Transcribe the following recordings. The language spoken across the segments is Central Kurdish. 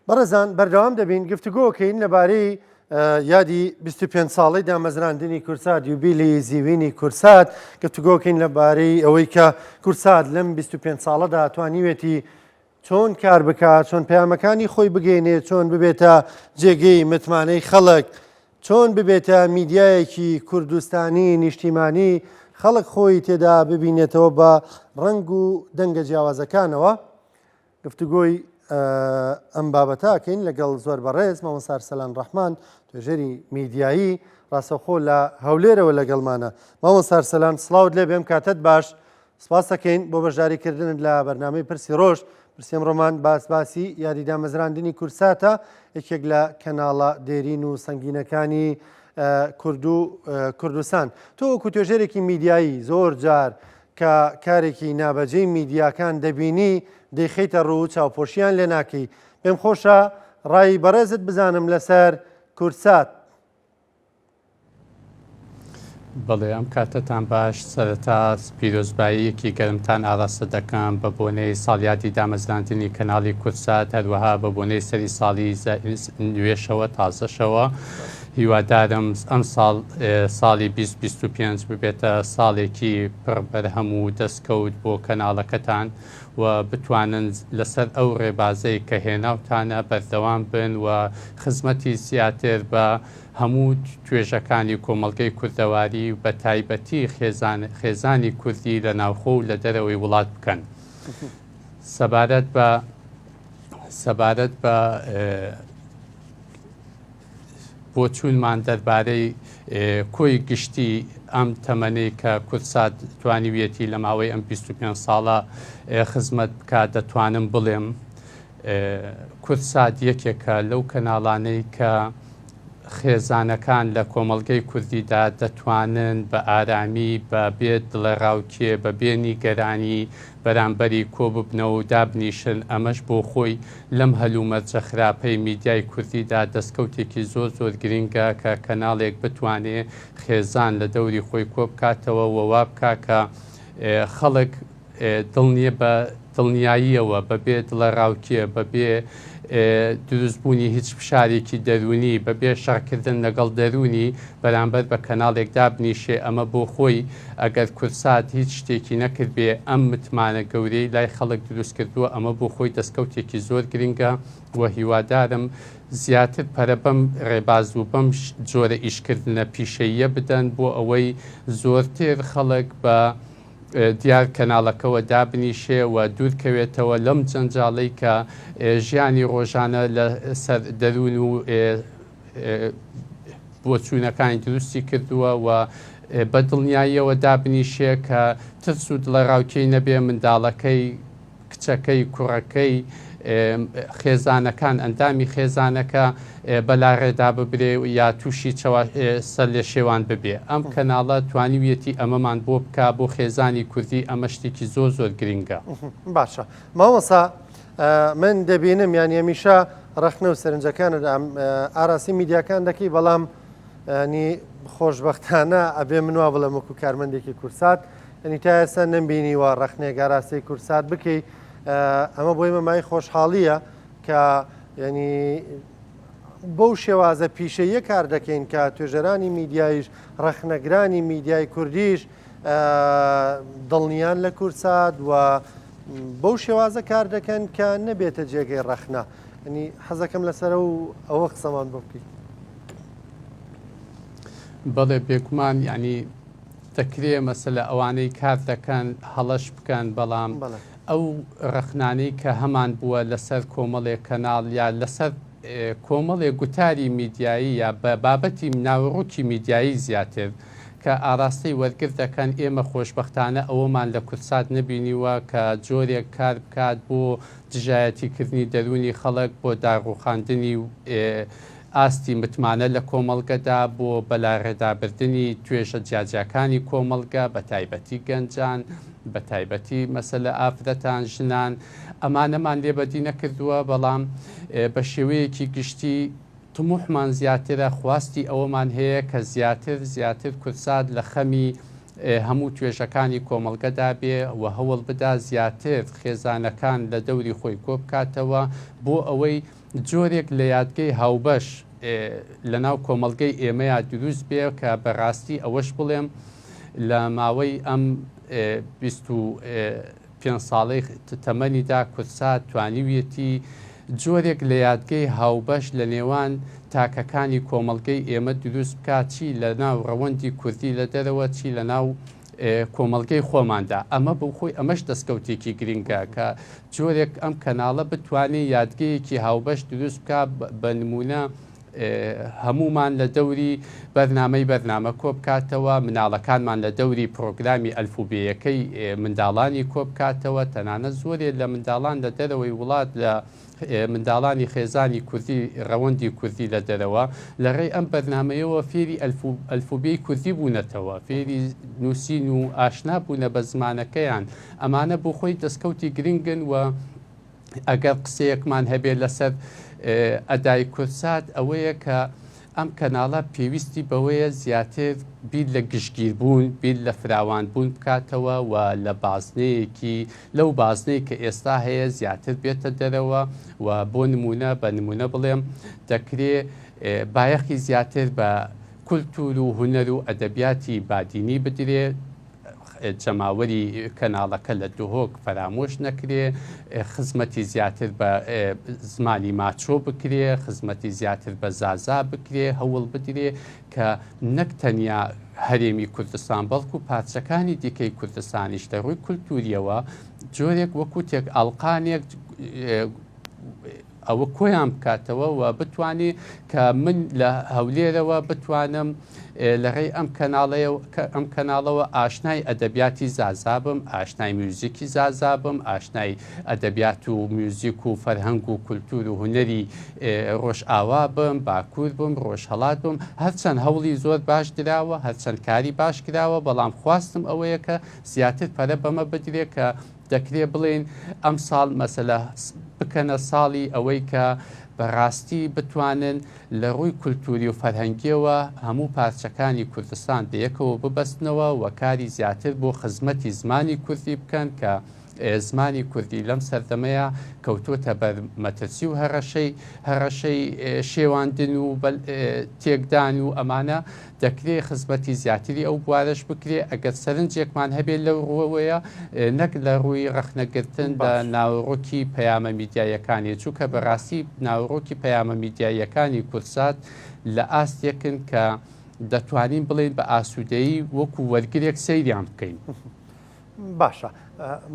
بەڕێزان بەردەوام دەبین گفتوگۆکەین لەبارەی یادی 25 ساڵی دامەزراندنی کورسات یوبیلی زیوینی کورسات گفتوگۆکەین لەبارەی ئەوەی کە کورسات لەم 25 ساڵەدا توانیوێتی چۆن کار بکات، چۆن پەیامەکانی خۆی بگەینێت، چۆن ببێتە جێگەی متمانەی خەڵک، چۆن ببێتە میدیایەکی کوردستانی نیشتیمانی خەڵک خۆی تێدا ببینێتەوە بە ڕنگ و دەنگە جیاوازەکانەوە. گفتوگۆی ئەم بابەتاکەین لەگەڵ زۆر بەڕێز مامۆستا ئەرسەلان ڕەحمان توێژەری میدیایی ڕاستەوخۆ لە هەولێرەوە لەگەڵمانە. مامۆستا ئەرسەلان سڵاوت لێ بێم، کاتت باش، سپاس دەکەین بۆ بەشداریکردنت لە بەرنامەی پرسی ڕۆژ. پرسیەم ڕۆمان باسی یادی دامەزراندنی کورساتە، یەکێک لە کەناڵە دێرین و سەنگینەکانی کوردستان. تۆ وەکو توێژەرێکی میدیایی زۆر جار کە کارێکی نابەجێی میدیاکان دەبینی دەیخەیتە ڕوو چاوپۆشیان لێ ناکەی. پێم خۆشە ڕای بەڕێزت بزانم لەسەر کورسات. بەڵێ ئەم کاتتان باش. سەرەتا پیرۆزباییەکی گەرمتان ئاڕاستە دەکەم بە بۆنەی ساڵیادی دامەزراندنی کەناڵی کورسات، هەروەها بە بۆنەی سەری ساڵی نوێشەوە تازەشەوە. هیوادارم ئەم ساڵی 2025 ببێتە ساڵێکی پڕ بەرهەم و دەستکەوت بۆ کەناڵەکەتان و بتوانن لەسەر ئەو ڕێبازەی کە هێناوتانە بەردەوام بن و خزمەتی زیاتر بە هەموو توێژەکانی کۆمەڵگەی کوردەواری و بە تایبەتی خێزانی کوردی لە ناوخۆ و لە دەرەوەی وڵات بکەن. سەبارەت بە بۆ چوونمان دەربارەی کۆی گشتی ئەم تەمەنەی کە کورسات توانیوێتی لە ماوەی ئەم 25 ساڵە خزمەت بکات، دەتوانم بڵێم کورسات یەکێکە لەو کەناڵانەی کە خێزانەکان لە کۆمەڵگەی کوردیدا دەتوانن بە ئارامی بە بێت دڵێڕاوکێ بە بێنی گەرانی بەرامبەری کۆ ببنەوە و دابنیشن. ئەمەش بۆ خۆی لەم هەلومەرجە خراپەی میدیای کوردیدا دەستکەوتێکی زۆر گرینگە کە کەناڵێک بتوانێت خێزان لە دەوری خۆی کۆ بکاتەوە و وا بکا کە خەڵک دڵنیە بە دڵنیاییەوە بەبێ دڵێڕاوکێ بەبێ دروستبوونی هیچ فشارێکی دەرونی بەبێ شەڕکردن لەگەڵ دەرونی بەرامبەر بە کەناڵێک دابنیشێ. ئەمە بۆ خۆی ئەگەر کورسات هیچ شتێکی نەکرد بێ ئەم متمانە گەورەی لای خەڵک دروست کردووە، ئەمە بۆ خۆی دەستکەوتێکی زۆر گرنگە و هیوادارم زیاتر پەرە بەم ڕێباز و بەم جۆرە ئیشکردنە پیشەیە بدەن بۆ ئەوەی زۆرتر خەڵک بە دیار کەناڵەکەەوە دابنیشێ و دوورکەوێتەوە لەم جەنجاڵی کە ژیانی ڕۆژانە لە سەر دەروون و بۆچوونەکانی دروستی کردووە و بە دڵنیاییەوە دابنیشێ کە ترس و دڵێڕاوکەی نەبێ منداڵەکەی کچەکەی کوڕەکەی خێزانەکان ئەندامی خێزانەکە بەلاڕێدا ببرێ یا تووشی سەر لێ شێوان ببێ. ئەم کەناڵە توانیویەتی ئەمەمان بۆ بکە بۆ خێزانی کوردی. ئەمە شتێکی زۆر گرینگە. باشە مامۆستا، من دەبینم یانی هەمیشە ڕەخنە و سەرنجەکانت ئاراسی میدیاکان دەکەی، بەڵام ینی خۆشبەختانە ئەبێ منوا بڵێم وەکو کارمەندێکی کورسات ینی تا ئێستا نەمبینی وە ڕەخنێک ئاراسی کورسات بکەی. ئەمە بۆی مەمای خۆشحاڵیە کە ینی بەو شێوازە پیشەیە کار دەکەین کە توێژەرانی میدیایش ڕەخنەگرانی میدیای کوردیش دڵنیان لە کورسات و بەو شێوازە کار دەکەن کە نەبێتە جێگەی ڕەخنە. ینی حەزەکەم لەسەر ئەوە قسەمان بۆ بکەیت. بەڵێ بێگومان ینی دەکرێ مەسەلە ئەوانەی کار دەکەن هەڵەش بکەن، بەڵام ئەو ڕەخنانەی کە هەمان بووە لەسەر کۆمەڵێک کەناڵ یا لەسەر کۆمەڵێک گوتاری میدیایی یا بە بابەتی ناوڕووکی میدیایی زیاتر کە ئاراستەی وەرگرت دەکەن، ئێمە خۆشبەختانە ئەوەمان لە کورسات نبینیوە کە جۆرێک کار بکات بۆ دژایەتیکردنی دەرونی خەڵک، بۆ داڕوخاندنی ئاستی متمانە لە کۆمەڵگەدا، بۆ بەلاڕێدابردننی توێژە جیاجیەکانی کۆمەڵگە بە تایبەتی گەنجان، بە تایبەتی مەسەلە ئافرەتان ژنان. ئەمانەمان لێبەدی نەکردووە، بەڵام بە شێوەیەکی گشتی طموحمان زیاترە، خواستی ئەوەمان هەیە کە زیاتر کورسات لە خەمی هەموو توێژەکانی کۆمەڵگەدا بێ و هەوڵ بدا زیاتر خێزانەکان لە دەوری خۆی کۆ بکاتەوە بۆ ئەوەی جۆرێک لە یادگەی هاوبەش لە ناو کۆمەڵگەی ئێمەیە دروست بێ کە بەڕاستی ئەوەش بڵێم لە ماوەی ئەم 25 ساڵەی تەمەنیدا کورسات توانیویەتی جۆرێک لە یادگەی هاوبەش لە نێوان تاکەکانی کۆمەڵگەی ئێمە دروست بکات چی لە ناو ڕەوەندی کوردی لە دەرەوە چی لە ناو کۆمەڵگەی خۆماندا ئەمە بۆ خۆی ئەمەش دەستکەوتێکی گرنگە کە جۆرێک ئەم کەناڵە بتوانێت یادگەیەکی هاوبەش دروست بکە بە نمونە هەمومان لە دەوری بەرنامەی بەرنامە کۆ بکاتەوە مناڵەکانمان لە دەوری پرۆگرامی ئەلفوبێیەکەی منداڵانی کۆ بکاتەوە تەنانەت زۆرێک لە منداڵان لە دەرەوەی وڵات لە منداڵانی خێزانی کوردی ڕەوەندی کوردی لە دەرەوە لە ڕێی ئەم بەرنمەیەوە فێری ئەلفوبێی کوردی بوونەتەوە فێری نووسین و ئاشنا بوونە بە زمانەکەیان ئەمانە بۆ خۆی دەستکەوتی گرنگن و ئەگەر قسەیەکمان هەبێت لەسەر ئەدای کورسات ئەوەیە کە ئەم کەناڵە پێویستی بەوەیە زیاتر بیر لە گشتگیربوون بیر لە فراوانبوون بکاتەوە و لە بازنەیەکی لەو بازنەی کە ئێستا هەیە زیاتر بێتە دەرەوە و بۆ نمونە بە نمونە بڵێم دەکرێت بایەخی زیاتر بە کولتور و هونەر و ئەدەبیاتی بادینی بدرێت جەماوەری کەناڵەکە لە دهۆک فەرامۆش نەکرێ خزمەتی زیاتر بە زمانی ماچۆ بکرێ خزمەتی زیاتر بە زازا بکرێ هەوڵ بدرێ کە نەک تەنیا هەرێمی کوردستان بەڵکو پارچەکانی دیکەی کوردستانیش لە ڕووی کولتوریەوە جۆرێک وەکو تێک ئەڵقانێک ئەوە کۆیان بکاتەوە و بتوانێت کە من لە هەولێرەوە بتوانم لە ڕێی ئەم کەناڵەوە ئاشنای ئەدەبیاتی زازابم ئاشنای میوزیکی زازابم ئاشنای ئەدەبیات و میوزیک و فەرهەنگ و کولتور و هونەری ڕۆژئاوا بم باکوور بم ڕۆژهەڵات بم هەرچەند هەوڵی زۆر باش دراوە هەرچەند کاری باش کراوە بەڵام خواستم ئەوەیە کە زیاتر پەرە بەمە بدرێت کە دەکرێت بڵێن ئەم ساڵ مەسەلە بکەنە ساڵی ئەوەی کە بەڕاستی بتوانن لە ڕووی کولتوری و فەرهەنگیەوە هەموو پارچەکانی کوردستان بەیەکەوە ببەستنەوە و کاری زیاتر بۆ خزمەتی زمانی کوردی بکەن کە زمانی کوردی لەم سەردەمەیە کەوتۆتە بەر مەترسی و هەڕەشەی شێواندن و تێکدان و ئەمانە دەکرێت خزمەتی زیاتری ئەو بوارەش بکرێ ئەگەر سەرنجێکمان هەبێت لەو ڕۆوەیە نەک لە ڕووی ڕەخنەگرتن بە ناوڕۆکی پەیامە میدیایەکانی چووکە بەڕاستی ناوڕۆکی پەیامە میدیایەکانی کورسات لە ئاستێکن کە دەتوانین بڵێن بە ئاسوودەیی وەکو وەرگرێک سەیریان بکەین. باشە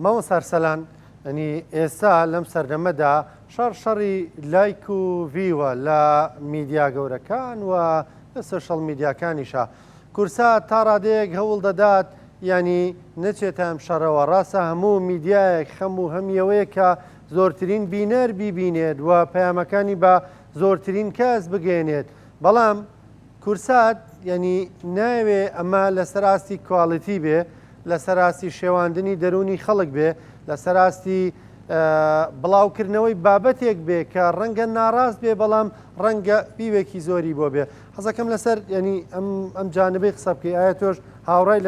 ماوە سەرسەلان ئەنی ئێستا لەم سەردەمەدا شەڕی لایک و ڤیوە لە میدیا گەورەکان و لە سۆشەڵ میدیاکانیشە کورسات تا ڕادەیەک هەوڵ دەدات ینی نەچێتە ئەم شەڕەوە ڕاستە هەموو میدیایەک هەموو هەمیەوەیە کە زۆرترین بینەر بیبینێت و پەیامەکانی بە زۆرترین کەس بگەێنێت بەڵام کورسات ینی ناوێ ئەمە لە سەراستی کواڵیتی بێ لە سەراستی شێواندنی دەرونی خەڵک بێ لە سەراستی بڵاوکردنەوەی بابەتێک بێ کە ڕەنگە ناڕاست بێ بەڵام ڕەنگە بیوێکی زۆری بۆ بێ حەزەکەم لەسەر ینی ئەم جانبەی قسە بکەی ئایا تۆش هاوڕای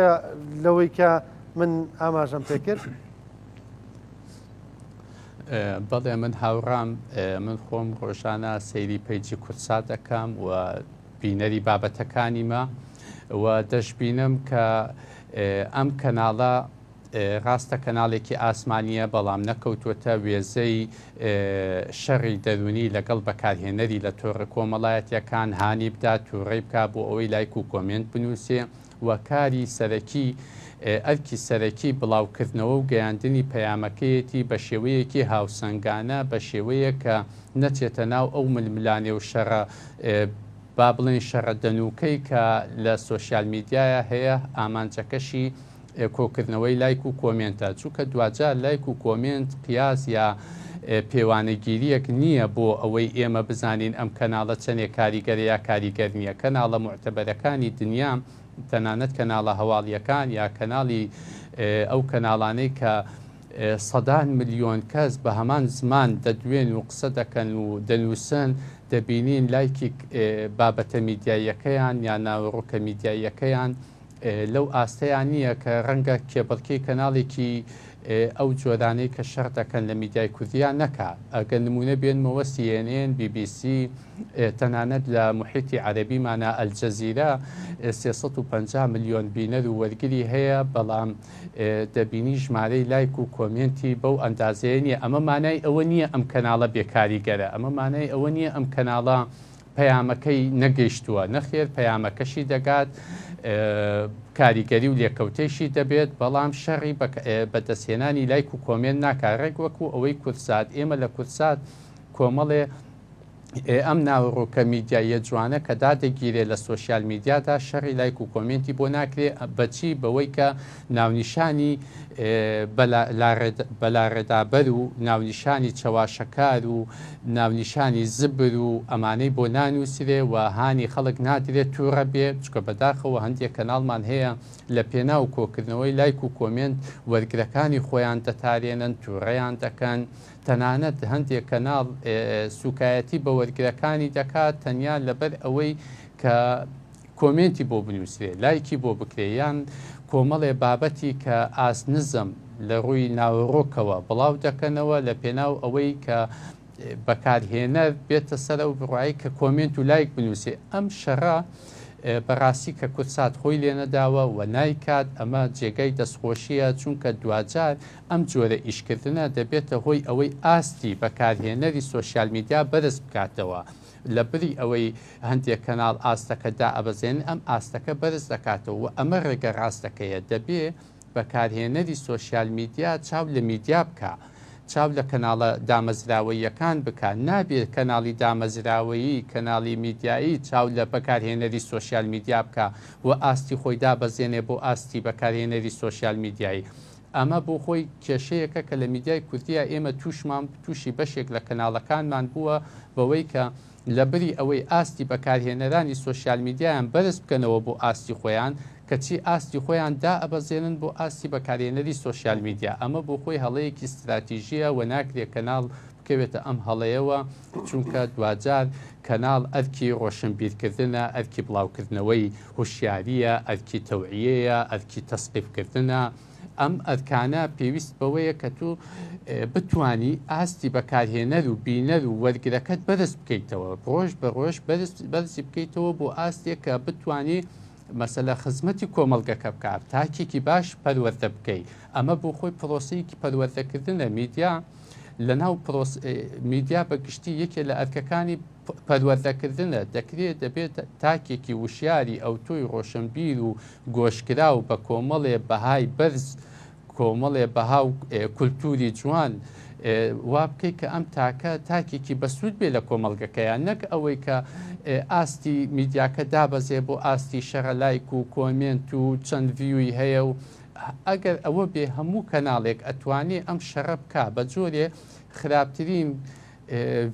لەوەی کە من ئاماژەم پێ کرد؟ بەڵێ من هاوڕام من خۆم ڕۆژانە سەیری پەیجی کورسات دەکەم و بینەری بابەتەکانیمە و دەشبینم کە ئەم کەناڵە ڕاستە کەناڵێکی ئاسمانیە بەڵام نەکەوتوەتە وێزەی شەڕی دەرونی لەگەڵ بەکارهێنەری لە تۆڕە کۆمەڵایەتیەکان هانی بدات تووڕێی بکات بۆ ئەوەی لایک و کۆمنت بنووسێ و کاری سەرەکی ئەرکی سەرەکی بڵاوکردنەوە و گەیاندنی پەیامەکەیەتی بە شێوەیەکی هاوسەنگانە بە شێوەیە کە نەچێتە ناو ئەو ململانێ و شەڕە با بڵێن شەڕە دەنووکەی کە لە سۆشیال میدیایە هەیە ئامانجەکەشی کۆکردنەوەی لایک و کۆمنتە چووکە دوجار لایک و کۆمنت قیاس یا پێوانەگیریەک نییە بۆ ئەوەی ئێمە بزانین ئەم کەناڵە چەندێک کاریگەر یا کاریگەر نییە کەناڵە معتەبەرەکانی دنیا تەنانەت کەناڵە هەواڵیەکان یا کەناڵی ئەو کەناڵانەی کە سەدان ملیۆن کەس بە هەمان زمان دەدوێن و قسە دەکەن و دەنووسن دەبینین لایکی بابەتە میدیایەکەیان یا ناوڕۆکە میدیایەکەیان لەو ئاستەیان نییە کە ڕەنگە کێبڵکەی کەناڵێکی ئەو جۆرانەی کە شەڕ دەکەن لە میدیای کوردیان نەکا ئەگە نمونە بێنمەوە CNN BBC تەنانەت لە محیتی عەرەبیمانە ئەلجەزیرە 350 ملیۆن بینەر و وەرگری هەیە بەڵام دەبینی ژمارەی لایک و کۆمنتی بەو ئەندازەیە نییە ئەمە مانای ئەوە نییە ئەم کەناڵە بێکاریگەرە ئەمە مانای ئەوە نییە ئەم کەناڵە پەیامەکەی نەگەیشتووە نەخێر پەیامەکەشی دەگات کاریگەری و لێکەوتێشی دەبێت بەڵام شەڕی بەدەستهێنانی لایک و کۆمنت ناکارێک وەکو ئەوەی کورسات ئێمە لە کورسات کۆمەڵێ ئەم ناوڕۆکە میدیایە جوانە کە دادەگیرێت لە سۆسیال میدیادا شەڕی لایک و کۆمنتی بۆ ناکرێت بەچی بەوەی کە ناونیشانی بەلاڕێدابەر و ناونیشانی چەواشەکار و ناونیشانی زبر و ئەمانەی بۆ نانووسرێ و هانی خەڵک نادرێت تووڕە بێ چکە بەداخەوە هەندێک کەناڵمان هەیە لە پێناو کۆکردنەوەی لایک و کۆمنت وەرگرەکانی خۆیان دەتارێنن تووڕەیان دەکەن تەنانەت هەندێک کەناڵ سوکایەتی بە وەرگرەکانی دەکات تەنیا لەبەر ئەوەی کە کۆمنتی بۆ بنووسێ لایکی بۆ بکرێیان کۆمەڵێ بابەتی کە ئاسنزم لە ڕووی ناوڕۆکەوە بڵاو دەکەنەوە لە پێناو ئەوەی کە بەکارهێنەر بێتە سەرە و بڕایی کە کۆمنت و لایک بنووسێ ئەم شەڕە بەڕاستی کە کورسات خۆی لێ نەداوە و نایکات ئەمە جێگەی دەستخۆشیە چونکە دوجار ئەم جۆرە ئیشکردنە دەبێتە هۆی ئەوەی ئاستی بەکارهێنەری سۆسیال میدیا بەرز بکاتەوە لە بری ئەوەی هەندێک کەناڵ ئاستەکەدا ئەبەزێن ئەم ئاستەکە بەرز دەکاتەوە و ئەمە ڕێگە ڕاستەکەیە دەبێ بەکارهێنەری سۆسیال میدیا چاو لە میدیا بکە چاو لە کەناڵە دامەزراوەیەکان بکات نابێت کەناڵی دامەزراوەیی کەناڵی میدیایی چاو لە بەکارهێنەری سۆسیال میدیا بکە و ئاستی خۆی دابەزێنێ بۆ ئاستی بەکارهێنەری سۆسیال میدیایی ئەمە بۆ خۆی کێشەیەکە کە لە میدیای کوردیە ئێمە تووشی بەشێک لە کەناڵەکانمان بووە بەوەی کە لە بری ئەوەی ئاستی بەکارهێنەرانی سۆسیال میدیایان بەرز بکەنەوە بۆ ئاستی خۆیان کەچی ئاستی خۆیان دا ئەبەزێنن بۆ ئاستی بەکارهێنەری سۆسیال میدیا ئەمە بۆ خۆی هەڵەیەکی استراتیژیە و ناکرێت کەناڵ بکەوێتە ئەم هەڵەیەوە چونکە دوجار کەناڵ ئەرکی ڕۆشنبیرکردنە ئەرکی بڵاوکردنەوەی هوشیاریە ئەرکی تەوعیەیە ئەرکی تەسقیفکردنە ئەم ئەرکانە پێویست بەوەیە کە تو بتانی ئاستی بەکارهێنەر و بینەر و وەرگرەکەت بەرز بکەیتەوە ڕۆژ بە ڕۆژ بەرزی بکەیتەوە بۆ ئاستێک کە بتانی مەسەلە خزمەتی کۆمەڵگەکە بکات تاکێکی باش پەروەردە بکەیت ئەمە بۆ خۆی پرۆسەیەکی پەروەردەکردنە میدیا لە ناو میدیا بەگشتی یەکێ لە ئەرکەکانی پەروەردەکردنە دەکرێت دەبێت تاکێکی وشیاری ئەو تۆی ڕۆشنبیر و گۆشکرا و بە کۆمەڵێ بەهای بەرز کۆمەڵێ بەها و کولتوری جوان وا بکەیت کە ئەم تاکێکی بەسوود بێ لە کۆمەڵگەکەیان نەک ئەوەی کە ئاستی میدیاکە دابەزێ بۆ ئاستی شەڕە لایک و کۆمنت و چەند ڤیوی هەیە و ئەگەر ئەوە بێ هەموو کەناڵێک ئەتوانێت ئەم شەڕە بکە بە جۆرێ خراپترین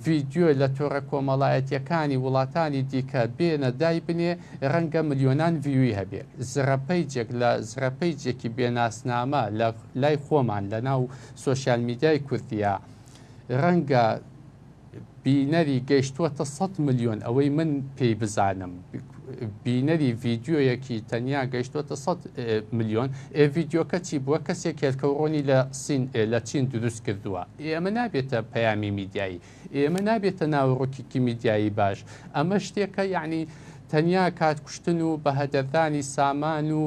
ڤیددیۆ لە تۆڕە کۆمەڵایەتیەکانی وڵاتانی دیکە بێنە دای بنێ ڕەنگە ملیۆنان ڤیوی هەبێ زرەپەیجێک لە زرەپەیجێکی بێناسنامە لە لای خۆمان لە ناو سۆسیال میدیای کوردیە ڕەنگە بینەری گەیشتووەتە 100 ملیۆن ئەوەی من پێی بزانم بینەری ڤیددیۆیەکی تەنیا گەیشتوەتە 100 ملیۆن ڤیددیۆکە چی بووە کەسێک هێلکەوڕۆنی لە چین دروست کردووە ئێمە نابێتە پەیامی میدیایی ئێمە نابێتە ناوڕۆکێکی میدیایی باش ئەمە شتێکە یعنی تەنیا کاتکوشتن و بەهەدەردانی سامان و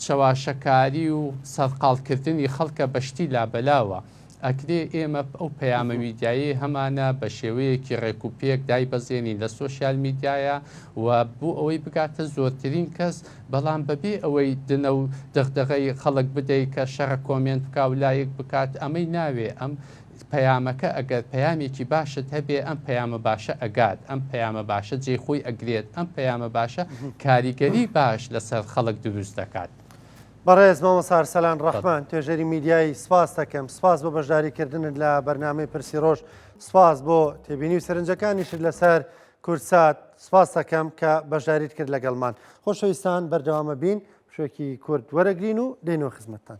چەواشەکاری و سەرقاڵکردنی خەڵکە بەشتی لابەلاوە ئەکرێ ئێمە ئەو پەیامە میدیایی هەمانە بە شێوەیەکی ڕێکوپێک دایبەزێنین لە سۆسیال میدیایە و بۆ ئەوەی بگاتە زۆرترین کەس بەڵام بەبێ ئەوەی دنە و دەغدغەی خەڵک بدەیت کە شەڕە کۆمنت بکە و لایەک بکات ئەمەی ناوێ ئەم پەیامەکە ئەگەر پەیامێکی باشت هەبێ ئەم پەیامە باشە ئەگات ئەم پەیامە باشە جێخۆی ئەگرێت ئەم پەیامە باشە کاریگەری باش لەسەر خەڵک دروست دەکات. بەڕێز مامۆستا ئەرسەلان ڕەحمان توێژەری میدیایی سپاس دەکەم سپاس بۆ بەشداریکردنت لە بەرنامەی پرسی ڕۆژ سپاس بۆ تێبینی و سەرنجەکانیشت لەسەر کورسات سپاس دەکەم کە بەشداریت کرد لەگەڵمان خۆشەویستان بەردەوامە بین شوێکی کورد وەرەگرین و دێنەوە خزمەتتان.